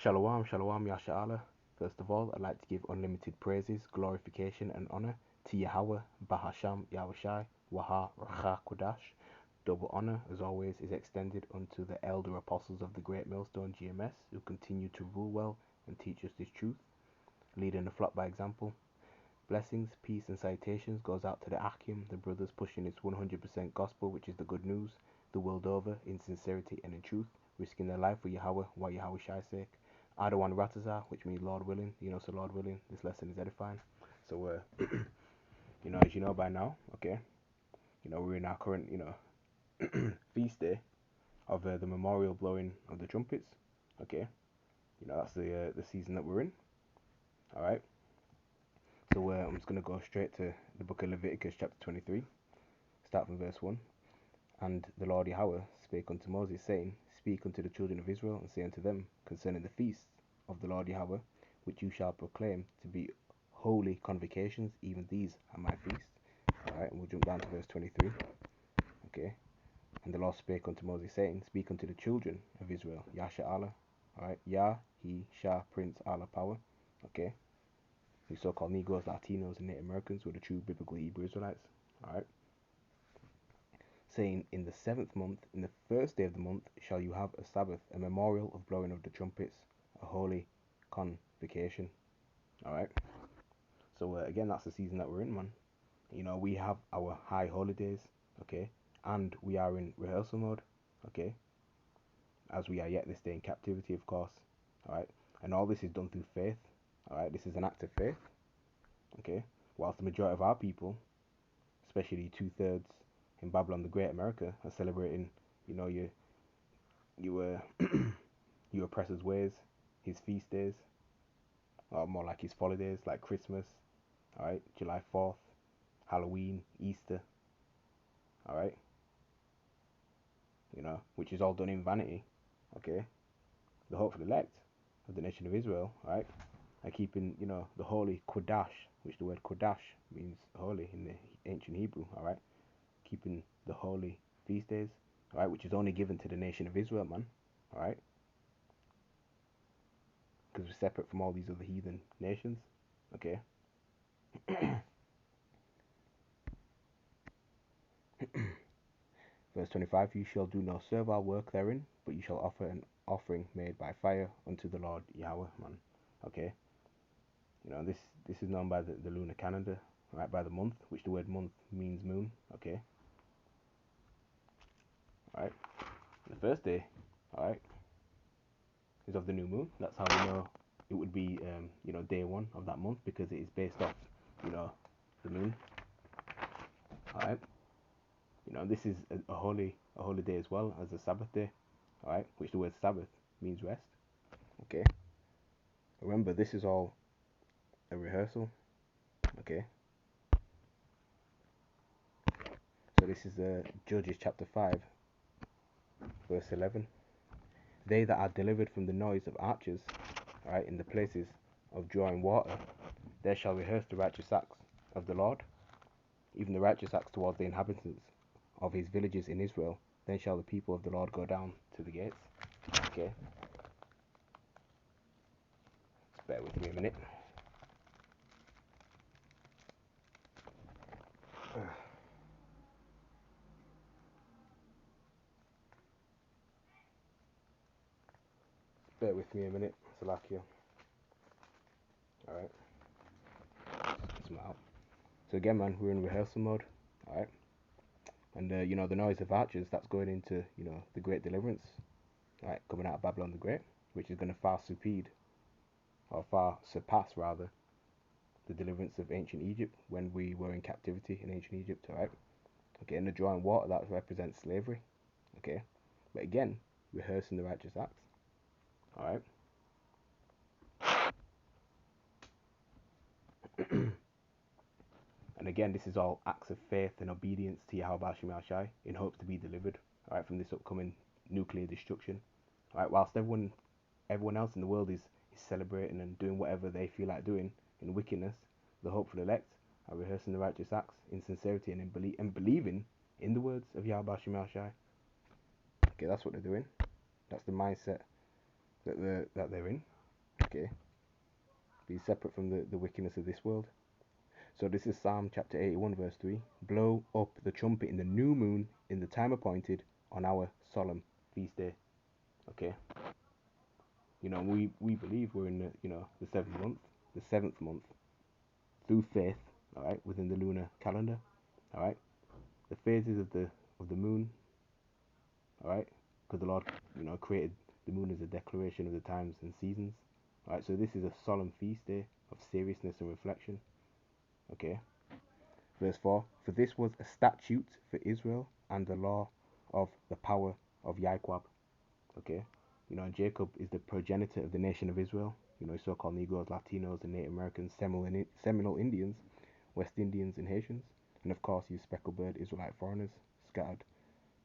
Shalom, shalom, Yasha'Allah. First of all, I'd like to give unlimited praises, glorification, and honor to Yahweh, Bahasham, Yahushai, Waha, Racha, Kodash. Double honor, as always, is extended unto the elder apostles of the Great Millstone GMS, who continue to rule well and teach us this truth, leading the flock by example. Blessings, peace, and salutations goes out to the Akim, the brothers pushing its 100% gospel, which is the good news, the world over, in sincerity and in truth, risking their life for Yahweh, while Yahweh Shai's sake. Adawan Ratazah, which means Lord willing. So Lord willing, this lesson is edifying. So, as you know by now, okay, we're in our current, feast day of the memorial blowing of the trumpets. Okay, that's the season that we're in. All right. So I'm just gonna go straight to the book of Leviticus, chapter 23, start from verse 1. And the Lord Yahweh spake unto Moses, saying, Speak unto the children of Israel, and say unto them concerning the feasts of the Lord Yahweh, which you shall proclaim to be holy convocations, even these are my feasts. Alright, and we'll jump down to verse 23. Okay. And the Lord spake unto Moses, saying, Speak unto the children of Israel, Yasha Allah. Alright, Yah, He, Shah, Prince, Allah, Power. Okay. These so-called Negroes, Latinos, and Native Americans were the true biblical Hebrew Israelites. Alright. Saying, In the 7th month, in the first day of the month, shall you have a Sabbath, a memorial of blowing of the trumpets, a holy convocation. Alright. So again, that's the season that we're in, man. We have our high holidays, okay, and we are in rehearsal mode, okay, as we are yet this day in captivity, of course. Alright. And all this is done through faith. Alright. This is an act of faith. Okay. Whilst the majority of our people, especially 2/3 in Babylon the Great, America, are celebrating, your oppressor's ways, his feast days, or more like his holidays, like Christmas, alright, July 4th, Halloween, Easter, alright, which is all done in vanity, okay. The hopeful elect of the nation of Israel, alright, are keeping, the holy Kodash, which the word Kodash means holy in the ancient Hebrew, alright, keeping the holy feast days, alright, which is only given to the nation of Israel, man, alright, because we're separate from all these other heathen nations, okay. Verse 25, You shall do no servile work therein, but you shall offer an offering made by fire unto the Lord Yahweh, man. Okay. This is known by the lunar calendar, right? By the month, which the word month means moon. Okay. Alright. The first day, alright, is of the new moon. That's how we know it would be, day one of that month, because it is based off, the moon. Alright. This is a holy day as well as a Sabbath day, alright, which the word Sabbath means rest. Okay. Remember, this is all a rehearsal. Okay. So this is Judges chapter 5, verse 11. They that are delivered from the noise of archers, alright, in the places of drawing water, there shall rehearse the righteous acts of the Lord, even the righteous acts towards the inhabitants of his villages in Israel. Then shall the people of the Lord go down to the gates. Okay. Just bear with me a minute. Bear with me a minute, Salakia. Alright. Out. So again, man, we're in rehearsal mode. Alright. And the noise of archers, that's going into, the great deliverance. Alright, coming out of Babylon the Great, which is going to far surpass rather, the deliverance of ancient Egypt when we were in captivity in ancient Egypt. Alright. Okay, and the drawing water, that represents slavery. Okay. But again, rehearsing the righteous acts. Alright. And again, this is all acts of faith and obedience to Yahweh Shem Shai in hopes to be delivered, alright, from this upcoming nuclear destruction. Alright, whilst everyone else in the world is celebrating and doing whatever they feel like doing in wickedness, the hopeful elect are rehearsing the righteous acts in sincerity and in believing in the words of Yahweh Shem Shai. Okay, that's what they're doing. That's the mindset that they're in. Okay, be separate from the wickedness of this world. So this is Psalm chapter 81, verse 3. Blow up the trumpet in the new moon in the time appointed on our solemn feast day. Okay. We believe we're in the seventh month through faith, all right, within the lunar calendar, all right. The phases of the moon, all right, because the Lord, created the moon as a declaration of the times and seasons, all right. So this is a solemn feast day of seriousness and reflection. Okay. Verse 4. For this was a statute for Israel and the law of the power of Yahweh. Okay. Jacob is the progenitor of the nation of Israel. So-called Negroes, Latinos, and Native Americans, Seminole Indians, West Indians, and Haitians, and of course you speckled-bird Israelite foreigners scattered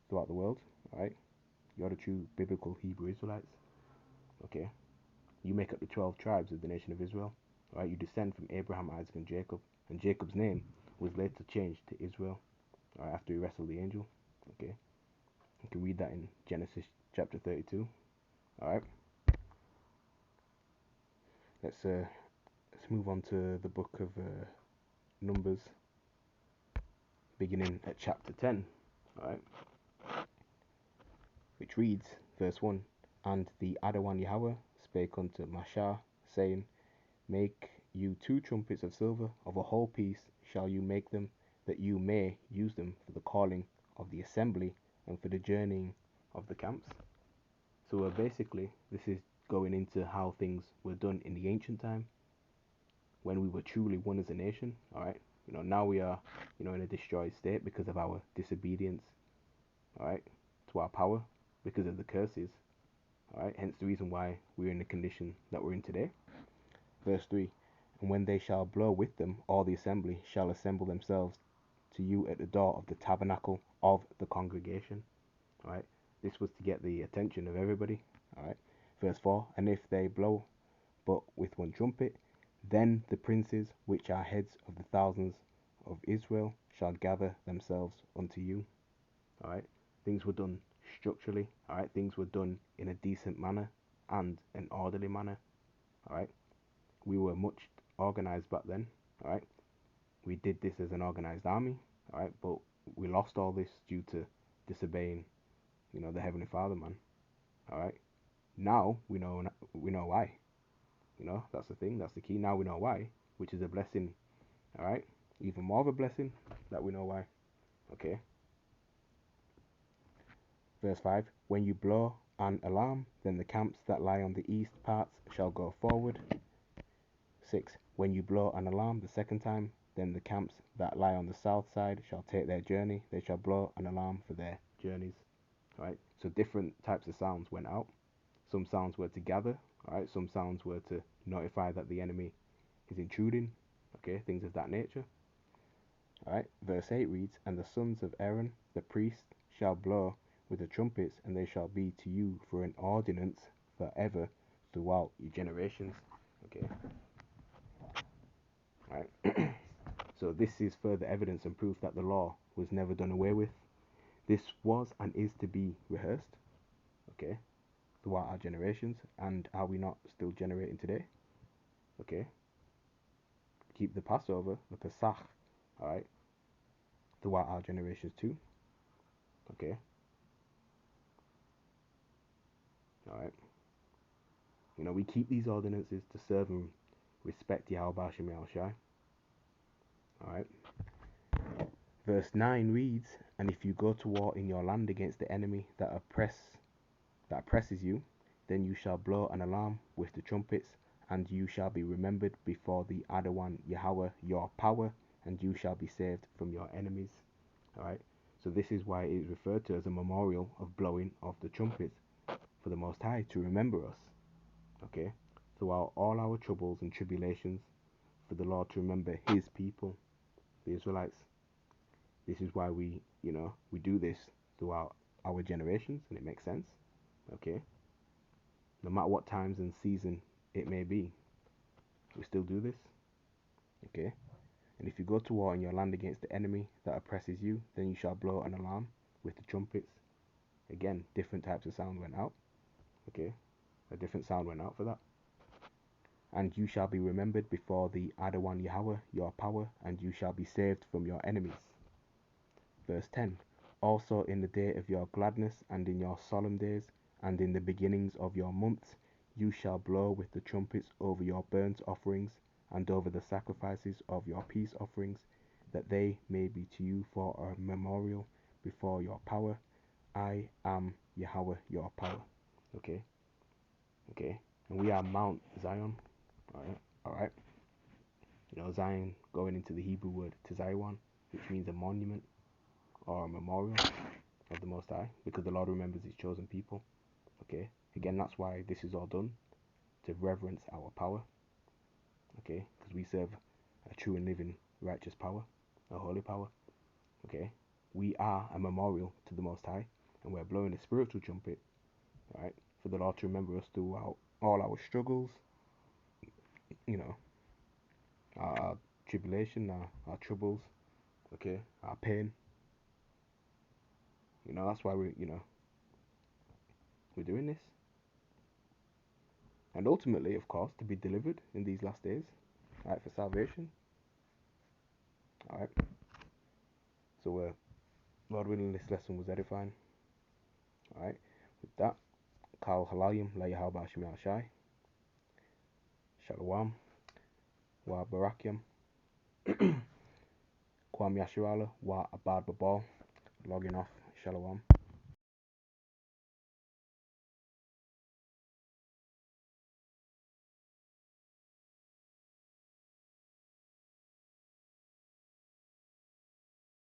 throughout the world. All right, you're the true biblical Hebrew Israelites. Okay, you make up the 12 tribes of the nation of Israel. All right, you descend from Abraham, Isaac, and Jacob, and Jacob's name was later changed to Israel. All right, after he wrestled the angel. Okay, you can read that in Genesis chapter 32. All right. Let's move on to the book of Numbers, beginning at chapter 10, all right, which reads, verse 1, And the Adawan Yahweh spake unto Mashah, saying, Make you 2 trumpets of silver, of a whole piece shall you make them, that you may use them for the calling of the assembly and for the journeying of the camps. So basically, this is going into how things were done in the ancient time, when we were truly one as a nation. All right, now we are, in a destroyed state because of our disobedience. All right, to our power, because of the curses. All right, hence the reason why we're in the condition that we're in today. Verse 3. And when they shall blow with them, all the assembly shall assemble themselves to you at the door of the tabernacle of the congregation. All right, this was to get the attention of everybody. All right, verse 4. And if they blow but with one trumpet, then the princes which are heads of the thousands of Israel shall gather themselves unto you. All right, things were done structurally. All right, things were done in a decent manner and an orderly manner. All right, we were much organized back then. All right, we did this as an organized army. All right, but we lost all this due to disobeying, the Heavenly Father, man. All right, now we know why. That's the thing. That's the key. Now we know why, which is a blessing. All right, even more of a blessing that we know why. Okay. Verse 5. When you blow an alarm, then the camps that lie on the east parts shall go forward. 6. When you blow an alarm the second time, then the camps that lie on the south side shall take their journey. They shall blow an alarm for their journeys. All right. So different types of sounds went out. Some sounds were to gather. All right. Some sounds were to notify that the enemy is intruding. Okay. Things of that nature. All right. Verse 8 reads, And the sons of Aaron, the priest, shall blow with the trumpets, and they shall be to you for an ordinance forever throughout your generations. Okay. All right. So this is further evidence and proof that the law was never done away with. This was and is to be rehearsed. Okay. Throughout our generations. And are we not still generating today? Okay. Keep the Passover, the Pesach, all right, throughout our generations too. Okay. All right. We keep these ordinances to serve and respect Yahweh Bashem Yahushai. Alright. Verse 9 reads, And if you go to war in your land against the enemy that oppresses you, then you shall blow an alarm with the trumpets, and you shall be remembered before the Adawan Yahweh your power, and you shall be saved from your enemies. Alright. So this is why it is referred to as a memorial of blowing of the trumpets for the Most High, to remember us. Okay, throughout all our troubles and tribulations, for the Lord to remember his people, the Israelites. This is why we do this throughout our generations, and it makes sense. Okay, no matter what times and season it may be, we still do this. Okay, and if you go to war in your land against the enemy that oppresses you, then you shall blow an alarm with the trumpets. Again, different types of sound went out. Okay, A different sound went out for that. And you shall be remembered before the Adawan Yahweh, your power, and you shall be saved from your enemies. Verse 10. Also in the day of your gladness, and in your solemn days, and in the beginnings of your months, you shall blow with the trumpets over your burnt offerings, and over the sacrifices of your peace offerings, that they may be to you for a memorial before your power. I am Yahweh, your power. Okay, okay. And we are Mount Zion. Alright. Zion going into the Hebrew word Zion, which means a monument or a memorial of the Most High, because the Lord remembers His chosen people. Okay, again, that's why this is all done, to reverence our power. Okay, because we serve a true and living righteous power, a holy power. Okay, we are a memorial to the Most High, and we're blowing a spiritual trumpet, right, for the Lord to remember us throughout all our struggles, our tribulation, our troubles, okay, our pain. That's why we're doing this. And ultimately, of course, to be delivered in these last days, right, for salvation. Alright. So, Lord willing, this lesson was edifying. Alright. With that, Kal Halayim La Yahweh Bashim Shai. Shalom. Wa Barakyam. Kwam Yashirala. Wa Abad Babal. Logging off. Shalom.